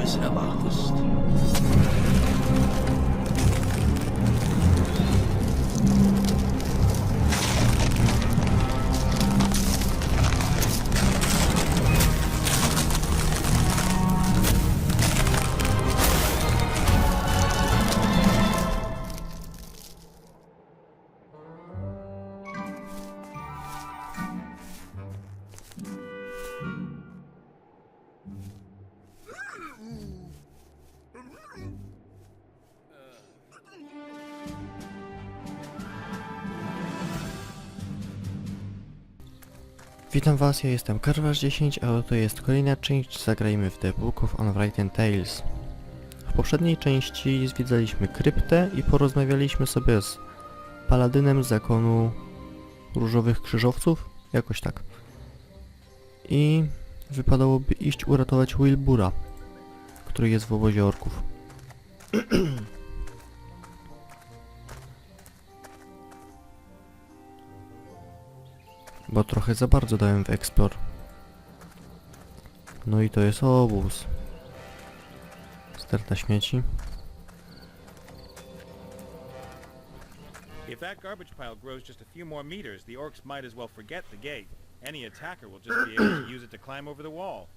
es erwartest. Witam was, ja jestem Karwasz10, a to jest kolejna część Zagrajmy w The Book of Unwritten Tales. W poprzedniej części zwiedzaliśmy kryptę i porozmawialiśmy sobie z paladynem zakonu różowych krzyżowców, jakoś tak. I wypadałoby iść uratować Wilbura, który jest w obozie orków. Bo trochę za bardzo dałem w Explore. No i to jest obóz. Sterta śmieci. If that garbage pile grows just a few more meters, the orcs might as well forget the gate. Any attacker will just be able to use it to climb over the wall.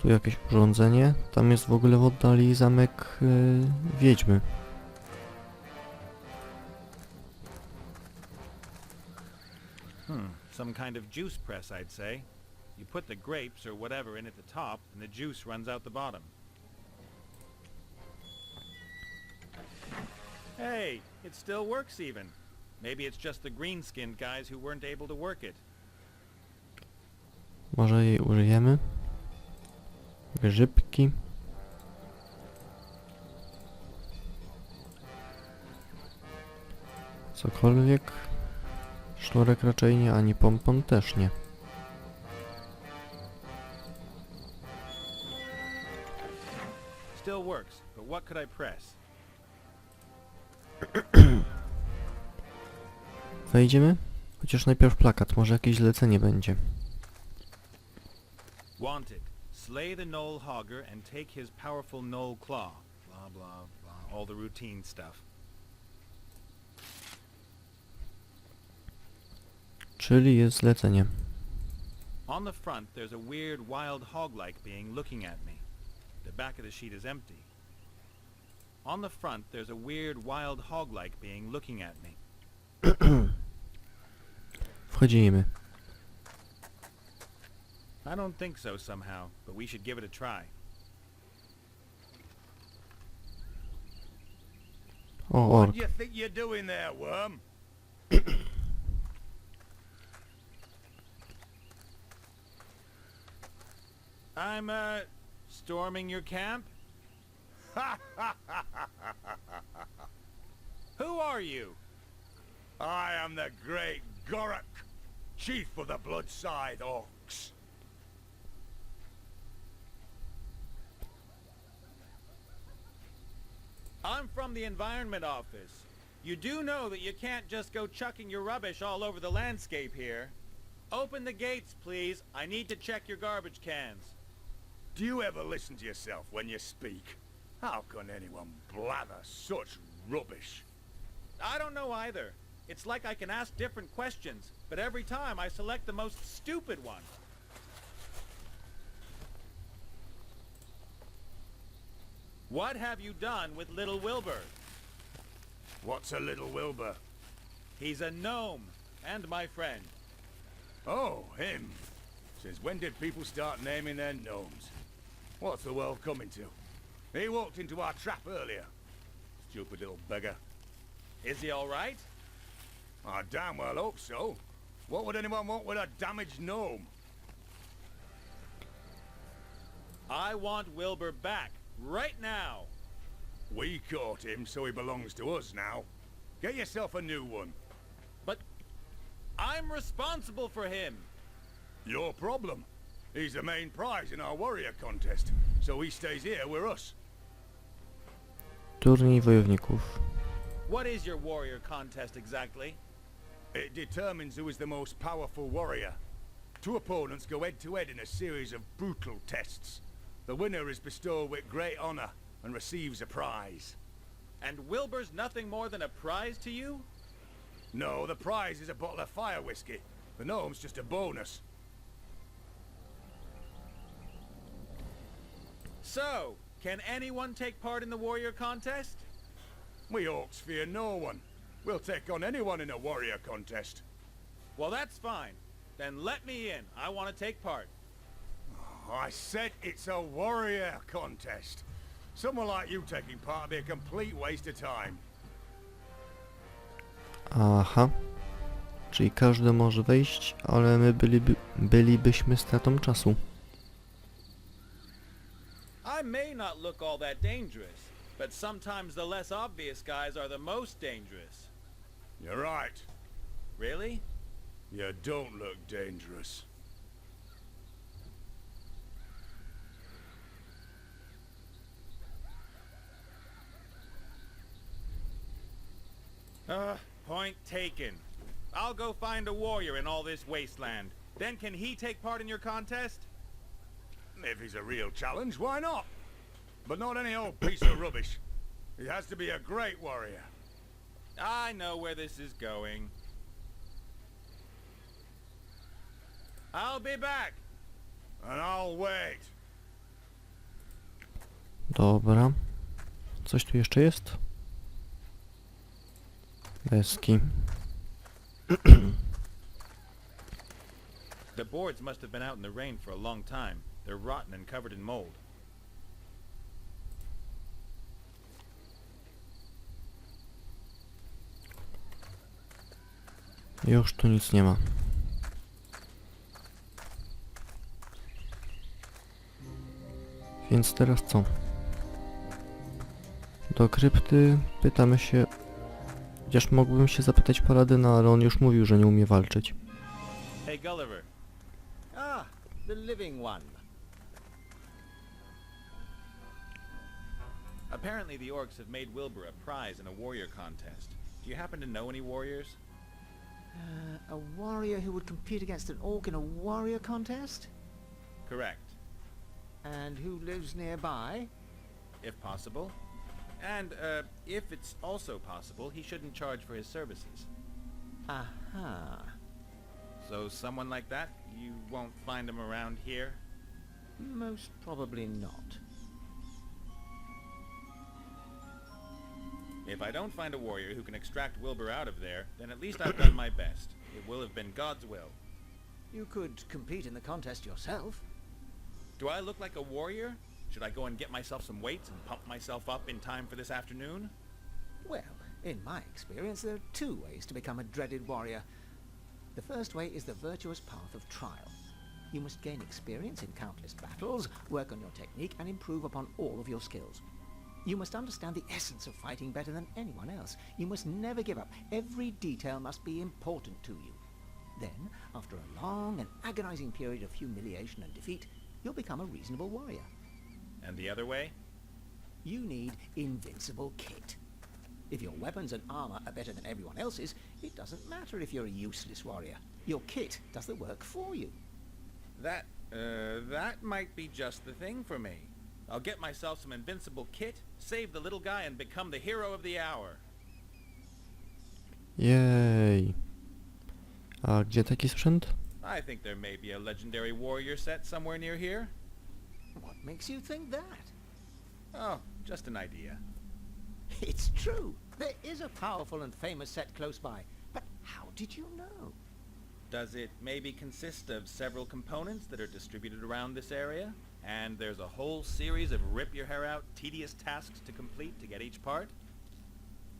Tu jakieś urządzenie. Tam jest w ogóle w oddali zamek wiedźmy. Some kind of juice press, I'd say. You put the grapes or whatever in at the top, and the juice runs out the bottom. Hey, it still works even. Maybe it's just the green-skinned guys who weren't able to work it. Może jej użyjemy. Grzybki. Cokolwiek. Sznurek raczej nie, ani pompon też nie. Still works, but what could I press? Wejdziemy? Chociaż najpierw plakat, może jakieś zlecenie będzie. Wanted. Slay the Knoll Hogger and take his powerful Knoll Claw. Blah, blah, blah. All the routine stuff. Czyli jest zlecenie. On the front, there's a weird wild hog-like being looking at me. The back of the sheet is empty. On the front, there's a weird wild hog-like being looking at me. Wchodzimy. I don't think so somehow, but we should give it a try. O, What ork. do you think you're doing there, worm? I'm, storming your camp? Who are you? I am the great Gorak, chief of the Bloodside Orcs. I'm from the Environment Office. You do know that you can't just go chucking your rubbish all over the landscape here. Open the gates, please. I need to check your garbage cans. Do you ever listen to yourself when you speak? How can anyone blather such rubbish? I don't know either. It's like I can ask different questions, but every time I select the most stupid one. What have you done with little Wilbur? What's a little Wilbur? He's a gnome, and my friend. Oh, him. Since when did people start naming their gnomes? What's the world coming to? He walked into our trap earlier. Stupid little beggar. Is he all right? I damn well hope so. What would anyone want with a damaged gnome? I want Wilbur back, right now. We caught him, so he belongs to us now. Get yourself a new one. But I'm responsible for him. Your problem. He's the main prize in our warrior contest, so he stays here with us. Turniej wojowników. What is your warrior contest exactly? It determines who is the most powerful warrior. Two opponents go head-to-head in a series of brutal tests. The winner is bestowed with great honor and receives a prize. And Wilbur's nothing more than a prize to you? No, the prize is a bottle of fire whiskey. The gnome's just a bonus. So, can anyone take part in the warrior contest? We orcs fear no one. We'll take on anyone in a warrior contest. Well, that's fine. Then let me in. I want to take part. I said it's a warrior contest. Someone like you taking part would be a complete waste of time. Aha. Czyli każdy może wejść, ale my bylibyśmy stratą czasu. I may not look all that dangerous, but sometimes the less obvious guys are the most dangerous. You're right. Really? You don't look dangerous. Point taken. I'll go find a warrior in all this wasteland. Then can he take part in your contest? If he's a real challenge, why not? But not any old piece of rubbish. He has to be a great warrior. I know where this is going. I'll be back. And I'll wait. Dobra. Coś tu jeszcze jest? Deski. The boards must have been out in the rain for a long time. They're rotten and covered in mold. Już tu nic nie ma. Więc teraz co? Do krypty pytamy się... Chociaż mógłbym się zapytać Paladyna, ale on już mówił, że nie umie walczyć. Hey, Gulliver. Ah, the living one. Apparently the orcs have made Wilbur a prize in a warrior contest. Do you happen to know any warriors? A warrior who would compete against an orc in a warrior contest? Correct. And who lives nearby? If possible. And, if it's also possible, he shouldn't charge for his services. Aha. So someone like that, you won't find him around here? Most probably not. If I don't find a warrior who can extract Wilbur out of there, then at least I've done my best. It will have been God's will. You could compete in the contest yourself. Do I look like a warrior? Should I go and get myself some weights and pump myself up in time for this afternoon? Well, in my experience, there are two ways to become a dreaded warrior. The first way is the virtuous path of trial. You must gain experience in countless battles, work on your technique, and improve upon all of your skills. You must understand the essence of fighting better than anyone else. You must never give up. Every detail must be important to you. Then, after a long and agonizing period of humiliation and defeat, you'll become a reasonable warrior. And the other way? You need invincible kit. If your weapons and armor are better than everyone else's, it doesn't matter if you're a useless warrior. Your kit does the work for you. That might be just the thing for me. I'll get myself some invincible kit, save the little guy, and become the hero of the hour. Jej. A gdzie taki sprzęt? I think there may be a legendary warrior set somewhere near here. What makes you think that? Oh, just an idea. It's true. There is a powerful and famous set close by. But how did you know? Does it maybe consist of several components that are distributed around this area? And there's a whole series of rip-your-hair-out, tedious tasks to complete to get each part?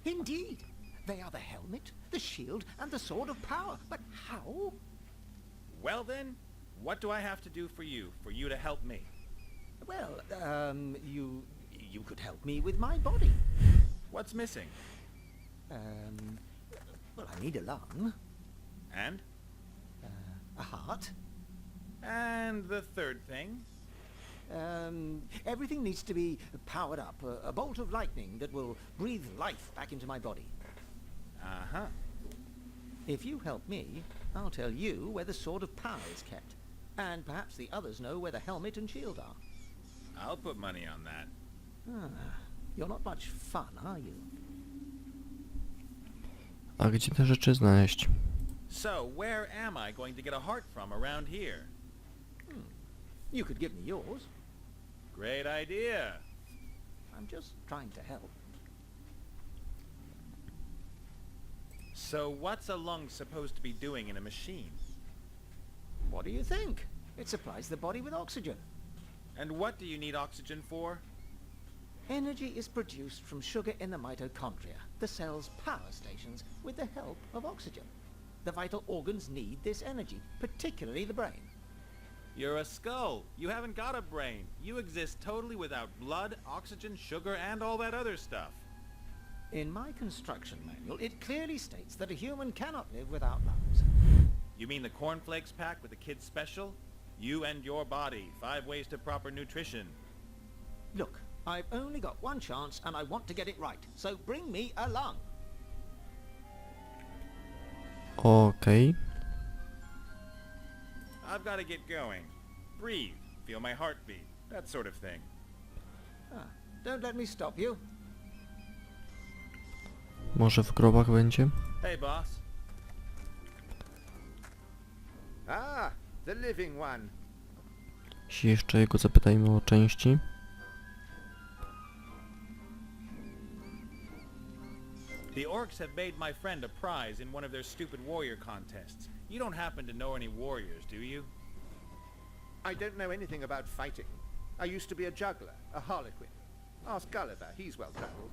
Indeed. They are the helmet, the shield, and the sword of power. But how? Well then, what do I have to do for you to help me? Well, you could help me with my body. What's missing? Well, I need a lung, And? a heart. And the third thing? Everything needs to be powered up. A bolt of lightning that will breathe life back into my body. Uh-huh. If you help me, I'll tell you where the Sword of Power is kept. And perhaps the others know where the helmet and shield are. I'll put money on that. You're not much fun, are you? A gdzie te rzeczy znaleźć? So, where am I going to get a heart from around here? You could give me yours. Great idea. I'm just trying to help. So what's a lung supposed to be doing in a machine? What do you think? It supplies the body with oxygen. And what do you need oxygen for? Energy is produced from sugar in the mitochondria, the cell's power stations, with the help of oxygen. The vital organs need this energy, particularly the brain. You're a skull. You haven't got a brain. You exist totally without blood, oxygen, sugar, and all that other stuff. In my construction manual, it clearly states that a human cannot live without lungs. You mean the cornflakes pack with the kids special? You and your body. 5 ways to proper nutrition. Look, I've only got one chance and I want to get it right, so bring me a lung. Okej. I've got to get going. Breathe. Feel my heartbeat. That sort of thing. Don't let me stop you. Może w grobach będzie? Hey, boss. Ah, the living one. Jeśli jeszcze jego zapytajmy o części. The orcs have made my friend a prize in one of their stupid warrior contests. You don't happen to know any warriors, do you? I don't know anything about fighting. I used to be a juggler, a harlequin. Ask Gulliver, he's well traveled.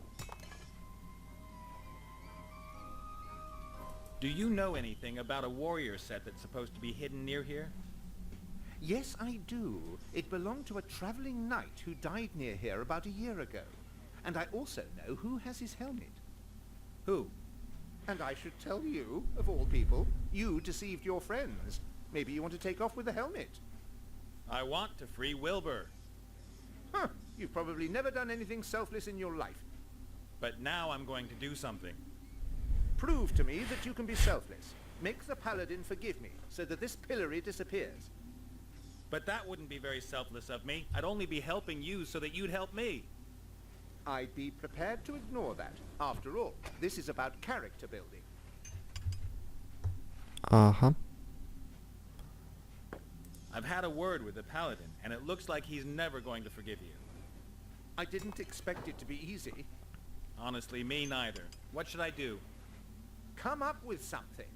Do you know anything about a warrior set that's supposed to be hidden near here? Yes, I do. It belonged to a traveling knight who died near here about a year ago. And I also know who has his helmet. Who? And I should tell you, of all people, you deceived your friends. Maybe you want to take off with the helmet. I want to free Wilbur. Huh, you've probably never done anything selfless in your life. But now I'm going to do something. Prove to me that you can be selfless. Make the paladin forgive me, so that this pillory disappears. But that wouldn't be very selfless of me. I'd only be helping you so that you'd help me. I'd be prepared to ignore that. After all, this is about character building. Aha. I've had a word with the paladin, and it looks like he's never going to forgive you. I didn't expect it to be easy. Honestly, me neither. What should I do? Come up with something.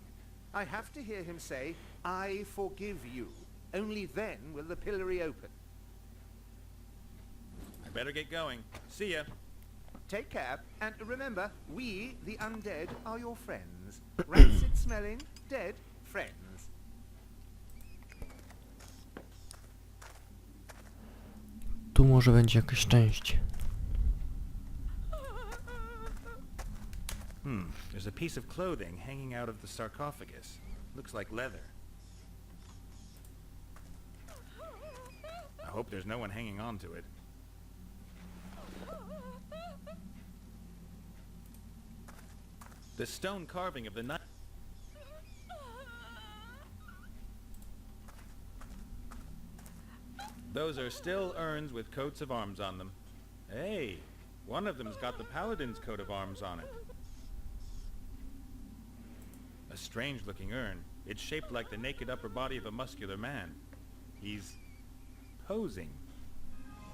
I have to hear him say, I forgive you. Only then will the pillory open. I better get going. See ya. Take care, and remember, we, the undead, are your friends. Rancid smelling, dead friends. Tu może będzie jakaś część. There's a piece of clothing hanging out of the sarcophagus. Looks like leather. I hope there's no one hanging on to it. The stone carving of the knight. Those are still urns with coats of arms on them. Hey, one of them's got the paladin's coat of arms on it. A strange-looking urn. It's shaped like the naked upper body of a muscular man. He's posing.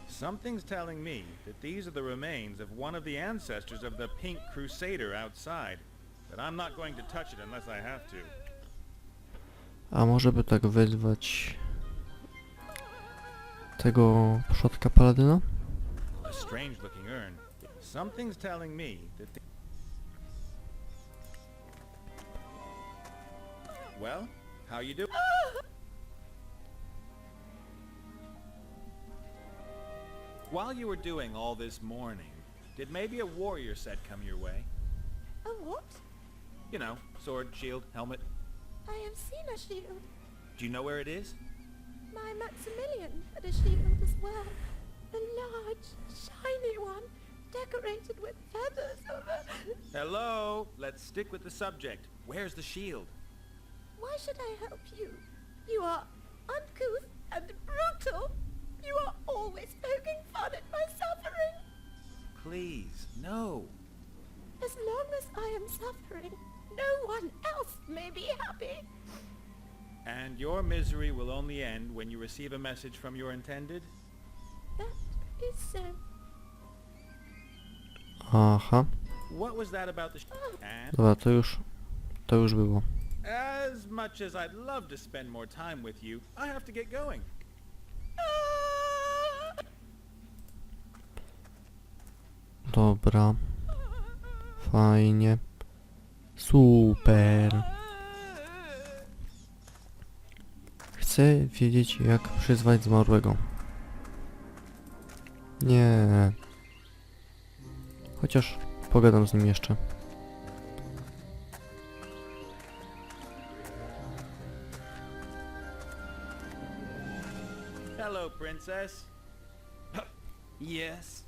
Something's telling me that these are the remains of one of the ancestors of the Pink Crusader outside. But I'm not going to touch it unless I have to. A może by tak wezwać tego przodka paladyna? A strange-looking urn. Something's telling me that Well, how you doing? While you were doing all this mourning, did maybe a warrior set come your way? A what? You know, sword, shield, helmet. I have seen a shield. Do you know where it is? My Maximilian had a shield as well. A large, shiny one, decorated with feathers. Hello? Let's stick with the subject. Where's the shield? Why should I help you? You are uncouth and brutal. You are always poking fun at my suffering. Please, no. As long as I am suffering, no one else may be happy. And your misery will only end when you receive a message from your intended? That is so. Aha. What was that about the and Dobra, to już było. as much as I'd love to spend more time with you, I have to get going. Dobra. Fajnie. Super. Chcę wiedzieć, jak przyzwać zmarłego. Nie. Chociaż pogadam z nim jeszcze. Hello, princess. Yes?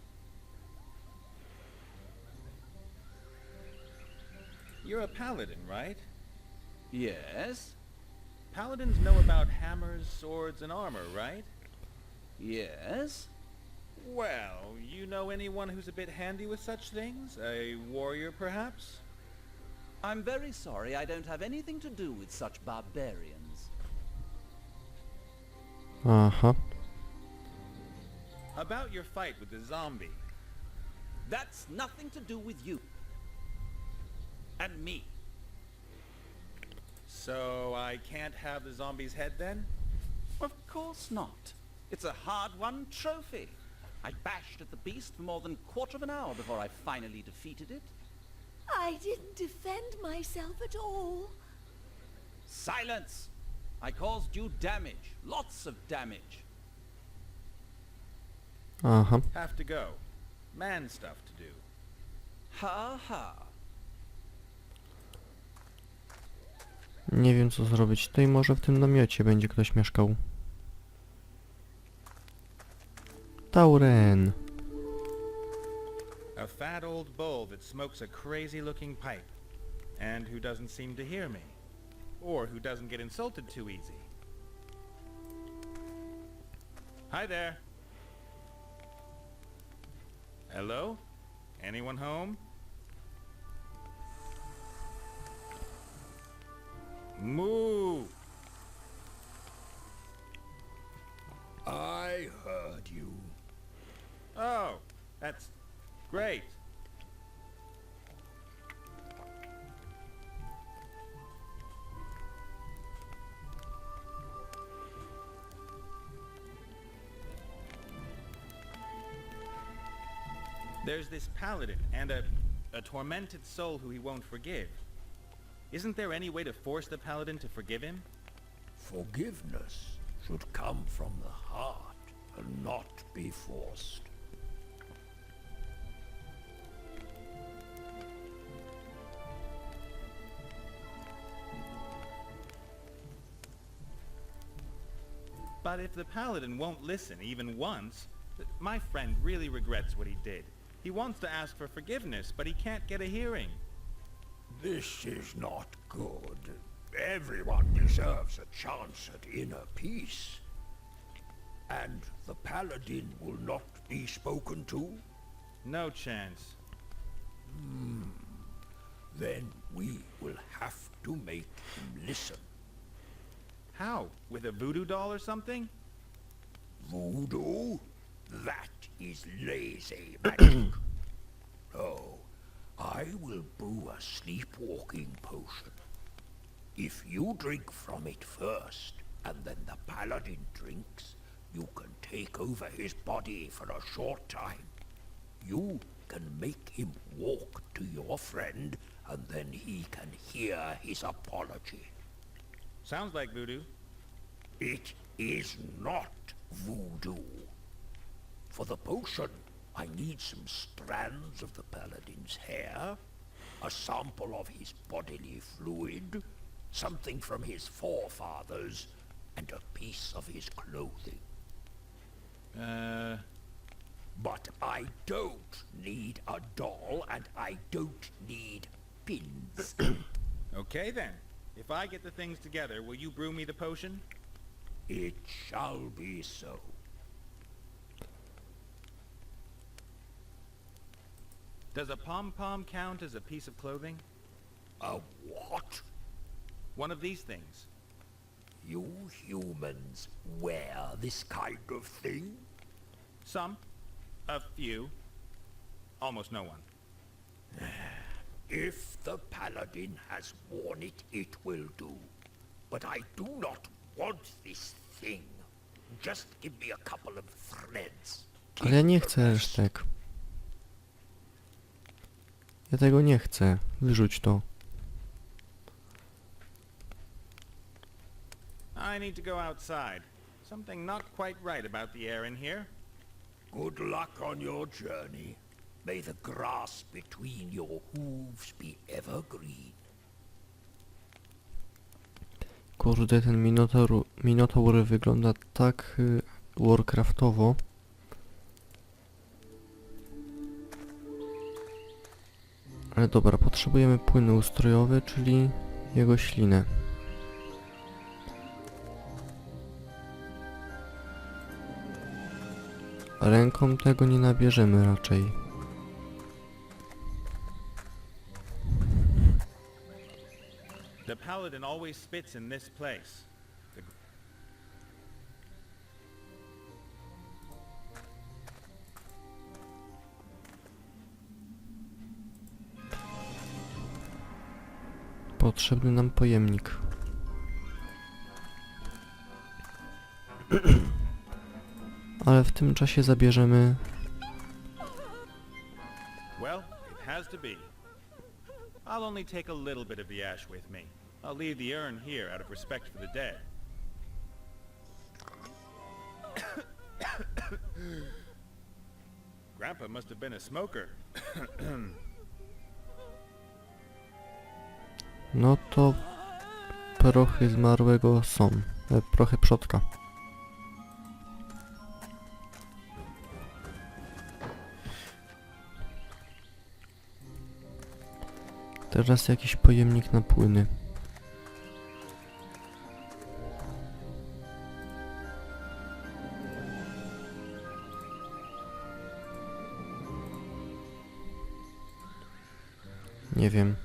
You're a paladin, right? Yes? Paladins know about hammers, swords, and armor, right? Yes? Well, you know anyone who's a bit handy with such things? A warrior, perhaps? I'm very sorry I don't have anything to do with such barbarians. Aha. About your fight with the zombie. That's nothing to do with you. And me. So I can't have the zombie's head then? Of course not. It's a hard-won trophy. I bashed at the beast for more than a quarter of an hour before I finally defeated it. I didn't defend myself at all. Silence! I caused you damage. Lots of damage. Aha. Have to go. Man stuff to do. Ha ha. Nie wiem, co zrobić. Tutaj może w tym namiocie będzie ktoś mieszkał. Tauren. A fat old bull that smokes a crazy-looking pipe. And who doesn't seem to hear me. Or who doesn't get insulted too easy. Hi there. Hello? Anyone home? Moo! I heard you. Oh, that's great. There's this paladin and a tormented soul who he won't forgive. Isn't there any way to force the paladin to forgive him? Forgiveness should come from the heart and not be forced. But if the paladin won't listen even once, my friend really regrets what he did. He wants to ask for forgiveness, but he can't get a hearing. This is not good. Everyone deserves a chance at inner peace. And the paladin will not be spoken to? No chance. Then we will have to make him listen. How? With a voodoo doll or something? Voodoo? That is lazy magic. Oh, I will brew a sleepwalking potion. If you drink from it first, and then the paladin drinks, you can take over his body for a short time. You can make him walk to your friend, and then he can hear his apology. Sounds like voodoo. It is not voodoo. For the potion, I need some strands of the paladin's hair, a sample of his bodily fluid, something from his forefathers, and a piece of his clothing. But I don't need a doll, and I don't need pins. Okay then. If I get the things together, will you brew me the potion? It shall be so. Does a pom-pom count as a piece of clothing? A what? One of these things. You humans wear this kind of thing? Some. A few. Almost no one. If the paladin has worn it, it will do. But I do not want this thing. Just give me a couple of threads. Ale ja nie chcę resztek. Ja tego nie chcę. Wyrzuć to. I need to go outside. Something not quite right about the air in here. Good luck on your journey. May the grass between your hooves be evergreen. Kurde, ten minotaur wygląda tak warcraftowo. Ale dobra, potrzebujemy płyn ustrojowy, czyli jego ślinę. Ręką tego nie nabierzemy raczej. The paladin always spits in this place. Potrzebny nam pojemnik. Ale w tym czasie zabierzemy... Well, it has to be. I'll only take a little bit of the ash with me. I'll leave the urn here out of respect for the dead. Grandpa must have been a smoker. No to... prochy zmarłego są. Prochy przodka. Teraz jakiś pojemnik na płyny. Nie wiem.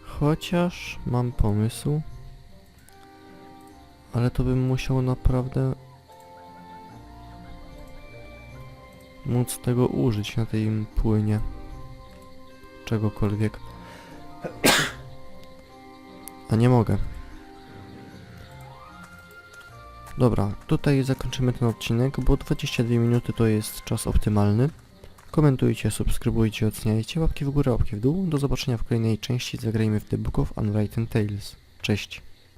Chociaż mam pomysł. Ale to bym musiał naprawdę móc tego użyć na tej płynie. Czegokolwiek. A nie mogę. Dobra, tutaj zakończymy ten odcinek, bo 22 minuty to jest czas optymalny. Komentujcie, subskrybujcie, oceniajcie, łapki w górę, łapki w dół. Do zobaczenia w kolejnej części Zagrajmy w The Book of Unwritten Tales. Cześć!